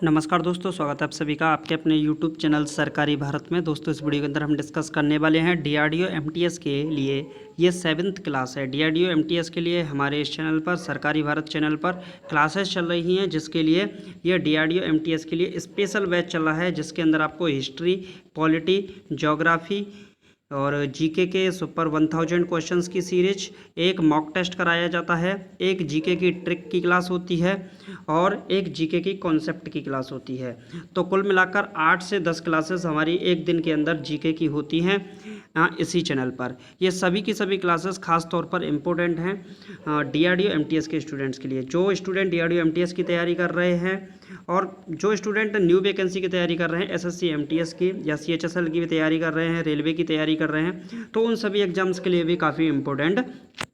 नमस्कार दोस्तों, स्वागत है आप सभी का आपके अपने YouTube चैनल सरकारी भारत में। दोस्तों, इस वीडियो के अंदर हम डिस्कस करने वाले हैं DRDO MTS के लिए। ये 7th क्लास है। DRDO MTS के लिए हमारे इस चैनल पर, सरकारी भारत चैनल पर क्लासेस चल रही हैं, जिसके लिए ये DRDO MTS के लिए स्पेशल बैच चल रहा है, जिसके अंदर आपको हिस्ट्री, पॉलिटी, ज्योग्राफी और जीके के सुपर 1000 क्वेश्चंस की सीरीज, एक मॉक टेस्ट कराया जाता है, एक जीके की ट्रिक की क्लास होती है और एक जीके की कॉन्सेप्ट की क्लास होती है। तो कुल मिलाकर 8 से 10 क्लासेस हमारी एक दिन के अंदर जीके की होती हैं इसी चैनल पर। ये सभी की सभी क्लासेस खास तौर पर इम्पोर्टेंट हैं DRDO MTS के स्टूडेंट्स के लिए। जो स्टूडेंट DRDO MTS की तैयारी कर रहे हैं और जो स्टूडेंट न्यू वैकेंसी की तैयारी कर रहे हैं, SSC MTS की या CHSL की भी तैयारी कर रहे हैं, रेलवे की तैयारी कर रहे हैं, तो उन सभी एग्जाम्स के लिए भी काफ़ी इम्पोर्टेंट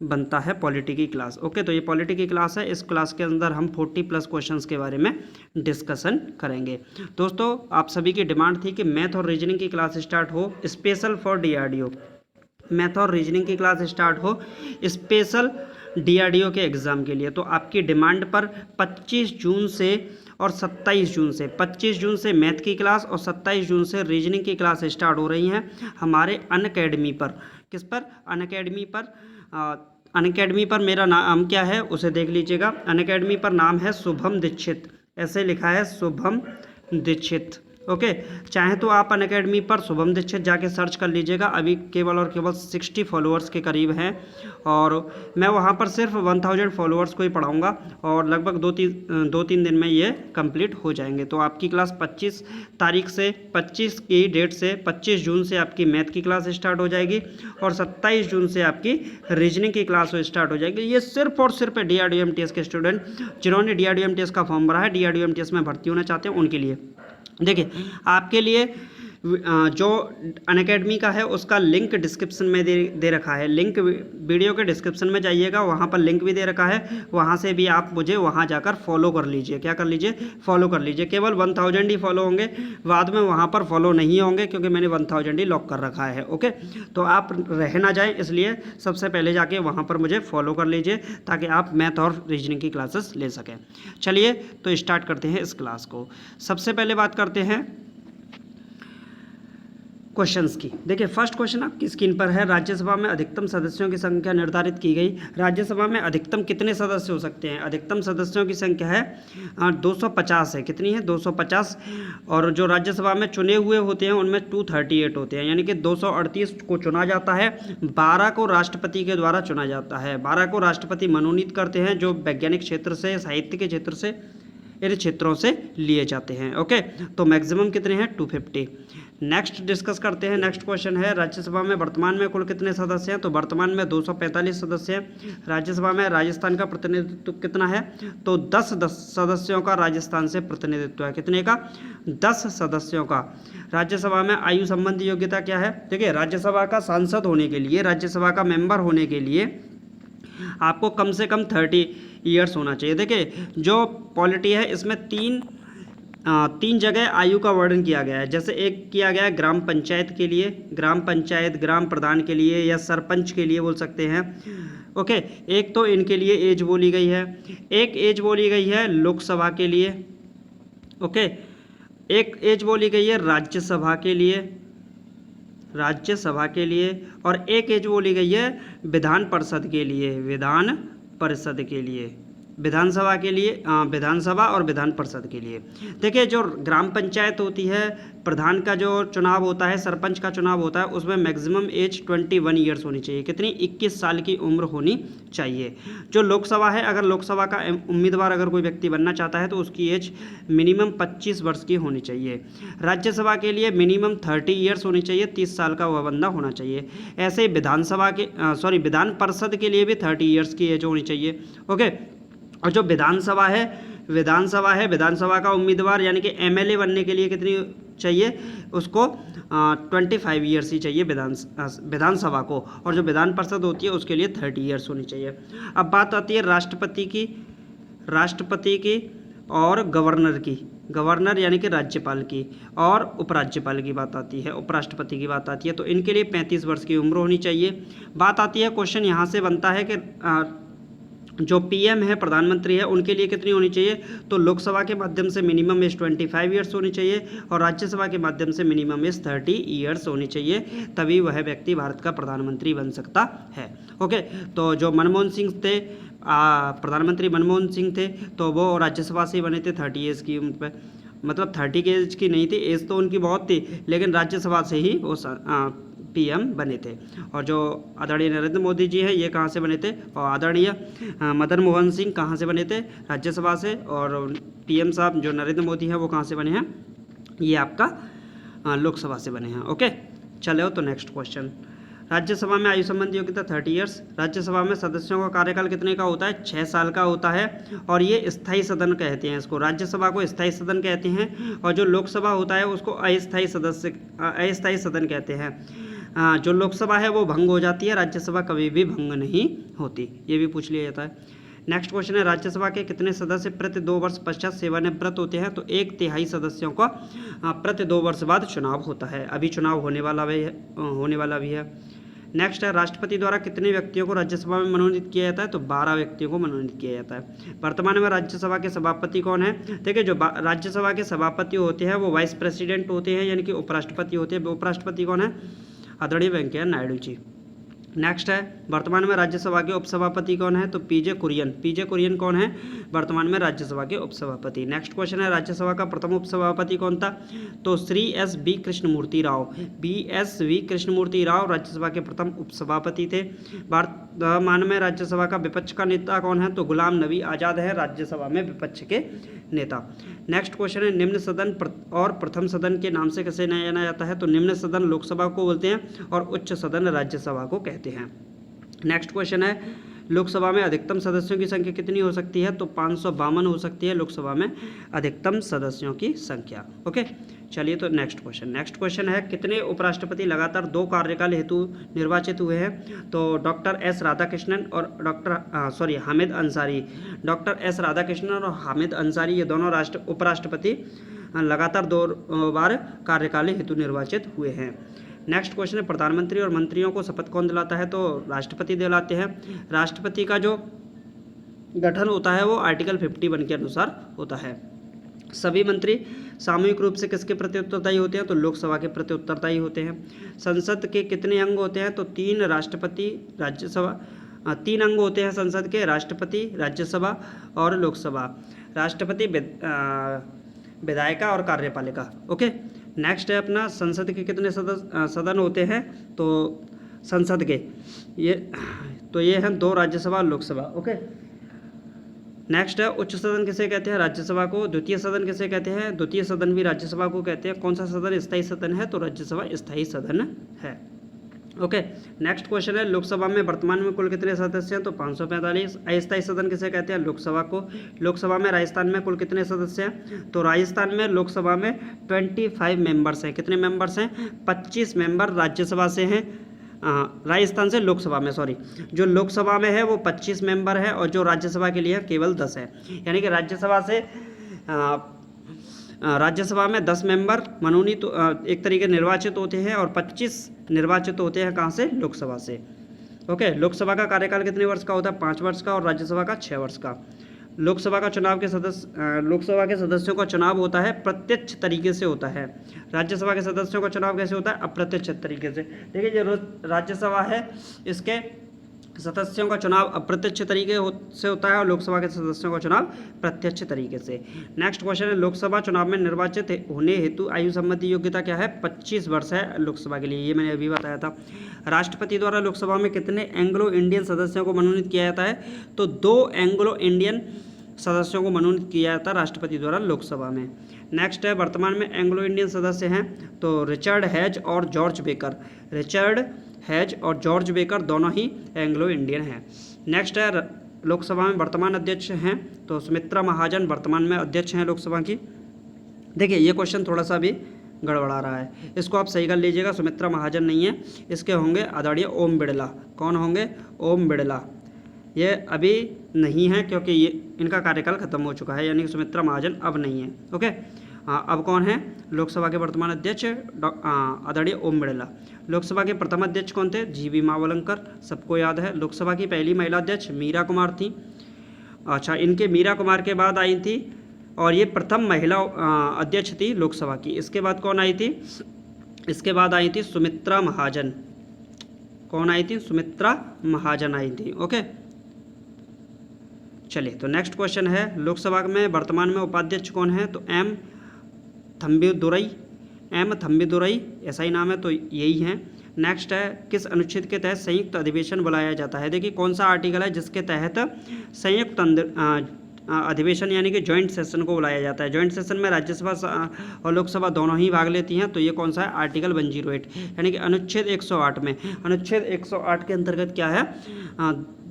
बनता है पॉलिटी की क्लास। ओके, तो ये पॉलिटी की क्लास है। इस क्लास के अंदर हम 40+ क्वेश्चंस के बारे में डिस्कशन करेंगे। दोस्तों, आप सभी की डिमांड थी कि मैथ और रीजनिंग की क्लास स्टार्ट हो स्पेशल फॉर DRDO। मैथ और रीजनिंग की क्लास स्टार्ट हो स्पेशल DRDO के एग्ज़ाम के लिए। तो आपकी डिमांड पर 25 जून से और 27 जून से, 25 जून से मैथ की क्लास और 27 जून से रीजनिंग की क्लास स्टार्ट हो रही हैं हमारे अनअकैडमी पर। किस पर? अनअकैडमी पर। अनअकैडमी पर मेरा नाम क्या है उसे देख लीजिएगा। अनअकैडमी पर नाम है शुभम दीक्षित, ऐसे लिखा है शुभम दीक्षित। ओके, चाहे तो आप अनअकैडमी पर शुभम दीक्षित जाके सर्च कर लीजिएगा। अभी केवल और केवल 60 फॉलोअर्स के करीब हैं और मैं वहाँ पर सिर्फ 1000 फॉलोअर्स को ही पढ़ाऊँगा और लगभग 2-3 दिन में ये कंप्लीट हो जाएंगे। तो आपकी क्लास 25 तारीख से, 25 की डेट से 25 जून से आपकी मैथ की क्लास स्टार्ट हो जाएगी और 27 जून से आपकी रीजनिंग की क्लास स्टार्ट हो जाएगी। ये सिर्फ और सिर्फ DRDO MTS के स्टूडेंट जिन्होंने DRDO MTS का फॉर्म भरा है, DRDO MTS में भर्ती होना चाहते हैं, उनके लिए। देखिए, आपके लिए जो अनअकैडमी का है उसका लिंक डिस्क्रिप्शन में दे रखा है। लिंक वीडियो के डिस्क्रिप्शन में जाइएगा, वहाँ पर लिंक भी दे रखा है। वहाँ से भी आप मुझे वहाँ जाकर फॉलो कर लीजिए। क्या कर लीजिए? फॉलो कर लीजिए। केवल 1000 ही फॉलो होंगे, बाद में वहाँ पर फॉलो नहीं होंगे, क्योंकि मैंने 1000 ही लॉक कर रखा है। ओके, तो आप रह ना जाएँ, इसलिए सबसे पहले जाके वहाँ पर मुझे फॉलो कर लीजिए ताकि आप मैथ और रीजनिंग की क्लासेस ले सकें। चलिए, तो स्टार्ट करते हैं इस क्लास को। सबसे पहले बात करते हैं क्वेश्चंस की। देखिए, फर्स्ट क्वेश्चन आपकी स्क्रीन पर है। राज्यसभा में अधिकतम सदस्यों की संख्या निर्धारित की गई। राज्यसभा में अधिकतम कितने सदस्य हो सकते हैं? अधिकतम सदस्यों की संख्या है 250 है। कितनी है? 250। और जो राज्यसभा में चुने हुए होते हैं उनमें 238 होते हैं, यानी कि 238 को चुना जाता है। 12 को राष्ट्रपति के द्वारा चुना जाता है। 12 को राष्ट्रपति मनोनीत करते हैं, जो वैज्ञानिक क्षेत्र से, साहित्य के क्षेत्र से, इन क्षेत्रों से लिए जाते हैं। ओके, तो मैक्सिमम कितने हैं? 250। नेक्स्ट डिस्कस करते हैं। नेक्स्ट क्वेश्चन है, राज्यसभा में वर्तमान में कुल कितने सदस्य हैं? तो वर्तमान में 245 सदस्य हैं। राज्यसभा में राजस्थान का प्रतिनिधित्व कितना है? तो 10 सदस्यों का राजस्थान से प्रतिनिधित्व है। कितने का? 10 सदस्यों का। राज्यसभा में आयु संबंधी योग्यता क्या है? देखिए, राज्यसभा का सांसद होने के लिए, राज्यसभा का मेंबर होने के लिए आपको कम से कम 30 ईयर्स होना चाहिए। देखिए, जो पॉलिटी है इसमें तीन जगह आयु का वर्णन किया गया है। जैसे एक किया गया है ग्राम पंचायत के लिए, ग्राम पंचायत, ग्राम प्रधान के लिए या सरपंच के लिए बोल सकते हैं। ओके, एक तो इनके लिए एज बोली गई है। एक एज बोली गई है लोकसभा के लिए। ओके, एक एज बोली गई है राज्यसभा के लिए, राज्यसभा के लिए, और एक एज बोली गई है विधान परिषद के लिए, विधान परिषद के लिए, विधानसभा के लिए, विधानसभा और विधान परिषद के लिए। देखिए, जो ग्राम पंचायत होती है, प्रधान का जो चुनाव होता है, सरपंच का चुनाव होता है, उसमें मैक्सिमम एज 21 ईयर्स होनी चाहिए। कितनी? 21 साल की उम्र होनी चाहिए। जो लोकसभा है, अगर लोकसभा का उम्मीदवार अगर कोई व्यक्ति बनना चाहता है तो उसकी एज मिनिमम 25 वर्ष की होनी चाहिए। राज्यसभा के लिए मिनिमम 30 ईयर्स होनी चाहिए, 30 साल का वह बंदा होना चाहिए। ऐसे ही विधान परिषद के लिए भी 30 ईयर्स की एज होनी चाहिए। ओके, और जो विधानसभा है, विधानसभा का उम्मीदवार यानी कि MLA बनने के लिए कितनी चाहिए? उसको 25 ईयर्स ही चाहिए विधानसभा को, और जो विधान परिषद होती है उसके लिए 30 ईयर्स होनी चाहिए। अब बात आती है राष्ट्रपति की और गवर्नर की। गवर्नर यानी कि राज्यपाल की, और उपराज्यपाल की बात आती है, उपराष्ट्रपति की बात आती है। तो इनके लिए 35 वर्ष की उम्र होनी चाहिए। बात आती है, क्वेश्चन यहाँ से बनता है कि जो पीएम है, प्रधानमंत्री है, उनके लिए कितनी होनी चाहिए? तो लोकसभा के माध्यम से मिनिमम एज 25 ईयर्स होनी चाहिए और राज्यसभा के माध्यम से मिनिमम एज 30 ईयर्स होनी चाहिए, तभी वह व्यक्ति भारत का प्रधानमंत्री बन सकता है। ओके, तो जो मनमोहन सिंह थे, प्रधानमंत्री मनमोहन सिंह थे, तो वो राज्यसभा से ही बने थे 30 एज की उम्र पर, मतलब 30 के एज की नहीं थी, एज तो उनकी बहुत थी, लेकिन राज्यसभा से ही वो पीएम बने थे। और जो आदरणीय नरेंद्र मोदी जी हैं, ये कहाँ से बने थे? और आदरणीय मदन मोहन सिंह कहाँ से बने थे? राज्यसभा से। और पीएम साहब जो नरेंद्र मोदी हैं, वो कहाँ से बने हैं? ये आपका लोकसभा से बने हैं। ओके, चलो तो नेक्स्ट क्वेश्चन। राज्यसभा में आयु संबंधी योग्यता 30 ईयर्स। राज्यसभा में सदस्यों का कार्यकाल कितने का होता है? 6 साल का होता है और ये स्थायी सदन कहते हैं इसको। राज्यसभा को स्थायी सदन कहते हैं और जो लोकसभा होता है उसको अस्थायी सदन कहते हैं। जो लोकसभा है वो भंग हो जाती है, राज्यसभा कभी भी भंग नहीं होती, ये भी पूछ लिया जाता है। नेक्स्ट क्वेश्चन है, राज्यसभा के कितने सदस्य प्रति 2 वर्ष पश्चात सेवानिवृत्त होते हैं? तो 1/3 सदस्यों का प्रति 2 वर्ष बाद चुनाव होता है। अभी चुनाव होने वाला भी है। नेक्स्ट है, राष्ट्रपति द्वारा कितने व्यक्तियों को राज्यसभा में मनोनीत किया जाता है? तो 12 व्यक्तियों को मनोनीत किया जाता है। वर्तमान में राज्यसभा के सभापति कौन है? देखिए, जो राज्यसभा के सभापति होते हैं वो वाइस प्रेसिडेंट होते हैं, यानी कि उपराष्ट्रपति होते हैं। उपराष्ट्रपति कौन है? आदरणीय वेंकैया नायडू जी। नेक्स्ट है, वर्तमान में राज्यसभा के उपसभापति कौन है? तो पीजे कुरियन कौन है वर्तमान में राज्यसभा के उपसभापति? नेक्स्ट क्वेश्चन है, राज्यसभा का प्रथम उपसभापति कौन था? तो श्री एस.वी. कृष्णमूर्ति राव राज्यसभा के प्रथम उपसभापति थे। वर्तमान में राज्यसभा का विपक्ष का नेता कौन है? तो गुलाम नबी आज़ाद है राज्यसभा में विपक्ष के नेता। नेक्स्ट क्वेश्चन है, निम्न सदन और प्रथम सदन के नाम से कैसे जाना जाता है? तो निम्न सदन लोकसभा को बोलते हैं और उच्च सदन राज्यसभा को कहते हैं। नेक्स्ट क्वेश्चन है, लोकसभा में अधिकतम सदस्यों की संख्या कितनी हो सकती है? तो 552 हो सकती है लोकसभा में अधिकतम सदस्यों की संख्या। ओके, चलिए तो नेक्स्ट क्वेश्चन है, कितने उपराष्ट्रपति लगातार 2 कार्यकाल हेतु निर्वाचित हुए हैं? तो डॉक्टर एस राधाकृष्णन और हामिद अंसारी। डॉक्टर एस राधाकृष्णन और हामिद अंसारी, ये दोनों उपराष्ट्रपति लगातार 2 बार कार्यकाल हेतु निर्वाचित हुए हैं। नेक्स्ट क्वेश्चन है, प्रधानमंत्री और मंत्रियों को शपथ कौन दिलाता है? तो राष्ट्रपति दिलाते हैं। राष्ट्रपति का जो गठन होता है वो आर्टिकल 51 के अनुसार होता है। सभी मंत्री सामूहिक रूप से किसके प्रति उत्तरदायी होते हैं? तो लोकसभा के प्रति उत्तरदायी होते हैं। संसद के कितने अंग होते हैं? तो 3 राष्ट्रपति, राज्यसभा, 3 अंग होते हैं संसद के, राष्ट्रपति, राज्यसभा और लोकसभा। राष्ट्रपति, विधायिका और कार्यपालिका। ओके, नेक्स्ट है अपना, संसद के कितने सदन होते हैं? तो संसद के ये हैं 2 राज्यसभा और लोकसभा। ओके, नेक्स्ट है, उच्च सदन किसे कहते हैं? राज्यसभा को। द्वितीय सदन किसे कहते हैं? द्वितीय सदन भी राज्यसभा को कहते हैं। कौन सा सदन स्थायी सदन है? तो राज्यसभा स्थायी सदन है। ओके, नेक्स्ट क्वेश्चन है, लोकसभा में वर्तमान में कुल कितने सदस्य हैं? तो 545। अस्थायी सदन किसे कहते हैं? लोकसभा को। लोकसभा में राजस्थान में कुल कितने सदस्य हैं? तो राजस्थान में लोकसभा में 25 मेंबर्स हैं। कितने मेंबर्स हैं? 25 मेंबर राज्यसभा से हैं, राजस्थान से लोकसभा में, जो लोकसभा में है वो 25 मेंबर है और जो राज्यसभा के लिए केवल 10 है। यानी कि राज्यसभा में 10 मेंबर मनोनीत एक तरीके निर्वाचित होते हैं और 25 निर्वाचित होते हैं कहाँ से? लोकसभा से। ओके, लोकसभा का कार्यकाल कितने वर्ष का होता है? 5 वर्ष का और राज्यसभा का 6 वर्ष का। लोकसभा के सदस्यों का चुनाव होता है प्रत्यक्ष तरीके से होता है। राज्यसभा के सदस्यों का चुनाव कैसे होता है? अप्रत्यक्ष तरीके से। देखिए, जो राज्यसभा है इसके सदस्यों का चुनाव अप्रत्यक्ष तरीके से होता है और लोकसभा के सदस्यों का चुनाव प्रत्यक्ष तरीके से। नेक्स्ट क्वेश्चन है, लोकसभा चुनाव में निर्वाचित होने हेतु आयु संबंधी योग्यता क्या है? 25 वर्ष है लोकसभा के लिए, ये मैंने अभी बताया था। राष्ट्रपति द्वारा लोकसभा में कितने एंग्लो इंडियन सदस्यों को मनोनीत किया जाता है? तो 2 एंग्लो इंडियन सदस्यों को मनोनीत किया जाता है राष्ट्रपति द्वारा लोकसभा में। नेक्स्ट है, वर्तमान में एंग्लो इंडियन सदस्य हैं तो रिचर्ड हेज और जॉर्ज बेकर दोनों ही एंग्लो इंडियन हैं। नेक्स्ट है, लोकसभा में वर्तमान अध्यक्ष हैं तो सुमित्रा महाजन वर्तमान में अध्यक्ष हैं लोकसभा की। देखिए, ये क्वेश्चन थोड़ा सा भी गड़बड़ा रहा है, इसको आप सही कर लीजिएगा। सुमित्रा महाजन नहीं है, इसके होंगे आदरणीय ओम बिड़ला। कौन होंगे? ओम बिड़ला। ये अभी नहीं है क्योंकि ये इनका कार्यकाल खत्म हो चुका है, यानी कि सुमित्रा महाजन अब नहीं है। ओके, अब कौन है लोकसभा के वर्तमान अध्यक्ष? आदरणीय ओम बिड़ला। लोकसभा के प्रथम अध्यक्ष कौन थे? जी.बी. मावलंकर, सबको याद है। लोकसभा की पहली महिला अध्यक्ष मीरा कुमार थी। अच्छा, इनके मीरा कुमार के बाद आई थी और ये प्रथम महिला अध्यक्ष थी लोकसभा की। इसके बाद कौन आई थी? इसके बाद आई थी सुमित्रा महाजन। कौन आई थी? सुमित्रा महाजन आई थी। ओके, चलिए तो नेक्स्ट क्वेश्चन है, लोकसभा में वर्तमान में उपाध्यक्ष कौन है? तो एम थम्बीदुरई, ऐसा ही नाम है, तो यही है। नेक्स्ट है, किस अनुच्छेद के तहत संयुक्त अधिवेशन बुलाया जाता है? देखिए कौन सा आर्टिकल है जिसके तहत संयुक्त अधिवेशन यानी कि ज्वाइंट सेशन को बुलाया जाता है। ज्वाइंट सेशन में राज्यसभा और लोकसभा दोनों ही भाग लेती हैं। तो ये कौन सा है? आर्टिकल 108 यानी कि अनुच्छेद 108 में, अनुच्छेद 108 के अंतर्गत क्या है?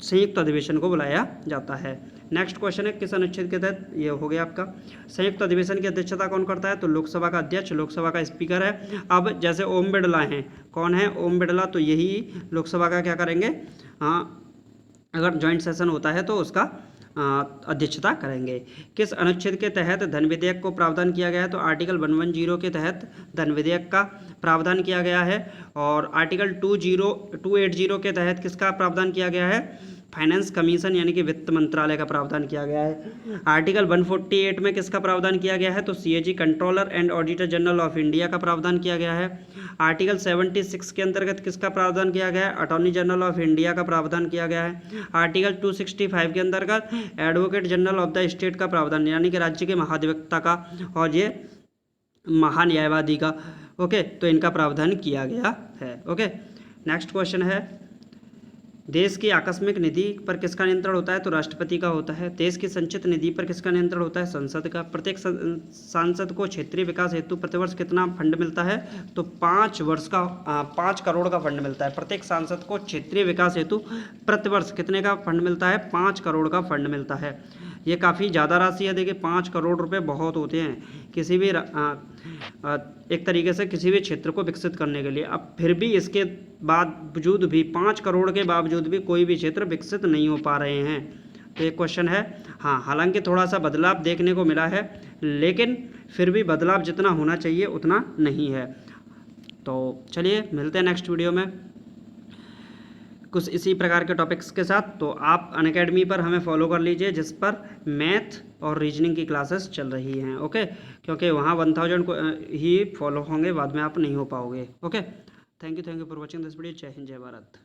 संयुक्त अधिवेशन को बुलाया जाता है। नेक्स्ट क्वेश्चन है, किस अनुच्छेद के तहत? ये हो गया आपका। संयुक्त अधिवेशन की अध्यक्षता कौन करता है? तो लोकसभा का अध्यक्ष, लोकसभा का स्पीकर है। अब जैसे ओम बिरला हैं, कौन है? ओम बिरला, तो यही लोकसभा का क्या करेंगे? अगर ज्वाइंट सेशन होता है तो उसका अध्यक्षता करेंगे। किस अनुच्छेद के तहत धन विधेयक को प्रावधान किया गया है? तो आर्टिकल 110 के तहत धन विधेयक का प्रावधान किया गया है। और आर्टिकल 280 के तहत किसका प्रावधान किया गया है? फाइनेंस कमीशन यानी कि वित्त मंत्रालय का प्रावधान किया गया है। आर्टिकल 148 में किसका प्रावधान किया गया है? तो CAG controller and auditor general of India का प्रावधान किया गया है। आर्टिकल 76 के अंतर्गत किसका प्रावधान किया गया है? अटॉर्नी जनरल ऑफ इंडिया का प्रावधान किया गया है। आर्टिकल 265 के अंतर्गत advocate general of the state का प्रावधान यानी कि राज्य के महाधिवक्ता का और ये महान्यायवादी का, ओके, तो इनका प्रावधान किया गया है। ओके, नेक्स्ट क्वेश्चन है, देश की आकस्मिक निधि पर किसका नियंत्रण होता है? तो राष्ट्रपति का होता है। देश की संचित निधि पर किसका नियंत्रण होता है? संसद का। प्रत्येक सांसद को क्षेत्रीय विकास हेतु प्रतिवर्ष कितना फंड मिलता है? तो 5 करोड़ का फंड मिलता है। प्रत्येक सांसद को क्षेत्रीय विकास हेतु प्रतिवर्ष कितने का फंड मिलता है? 5 करोड़ का फंड मिलता है। ये काफ़ी ज़्यादा राशि है। देखिए 5 करोड़ रुपए बहुत होते हैं किसी भी एक तरीके से किसी भी क्षेत्र को विकसित करने के लिए। अब फिर भी इसके बावजूद भी 5 करोड़ के बावजूद भी कोई भी क्षेत्र विकसित नहीं हो पा रहे हैं। तो एक क्वेश्चन है, हाँ, हालांकि थोड़ा सा बदलाव देखने को मिला है, लेकिन फिर भी बदलाव जितना होना चाहिए उतना नहीं है। तो चलिए मिलते हैं नेक्स्ट वीडियो में कुछ इसी प्रकार के टॉपिक्स के साथ। तो आप अनअकैडमी पर हमें फॉलो कर लीजिए, जिस पर मैथ और रीजनिंग की क्लासेस चल रही हैं। ओके, क्योंकि वहाँ 1000 को ही फॉलो होंगे, बाद में आप नहीं हो पाओगे। Okay, thank you for watching this video. जय हिंद, जय भारत।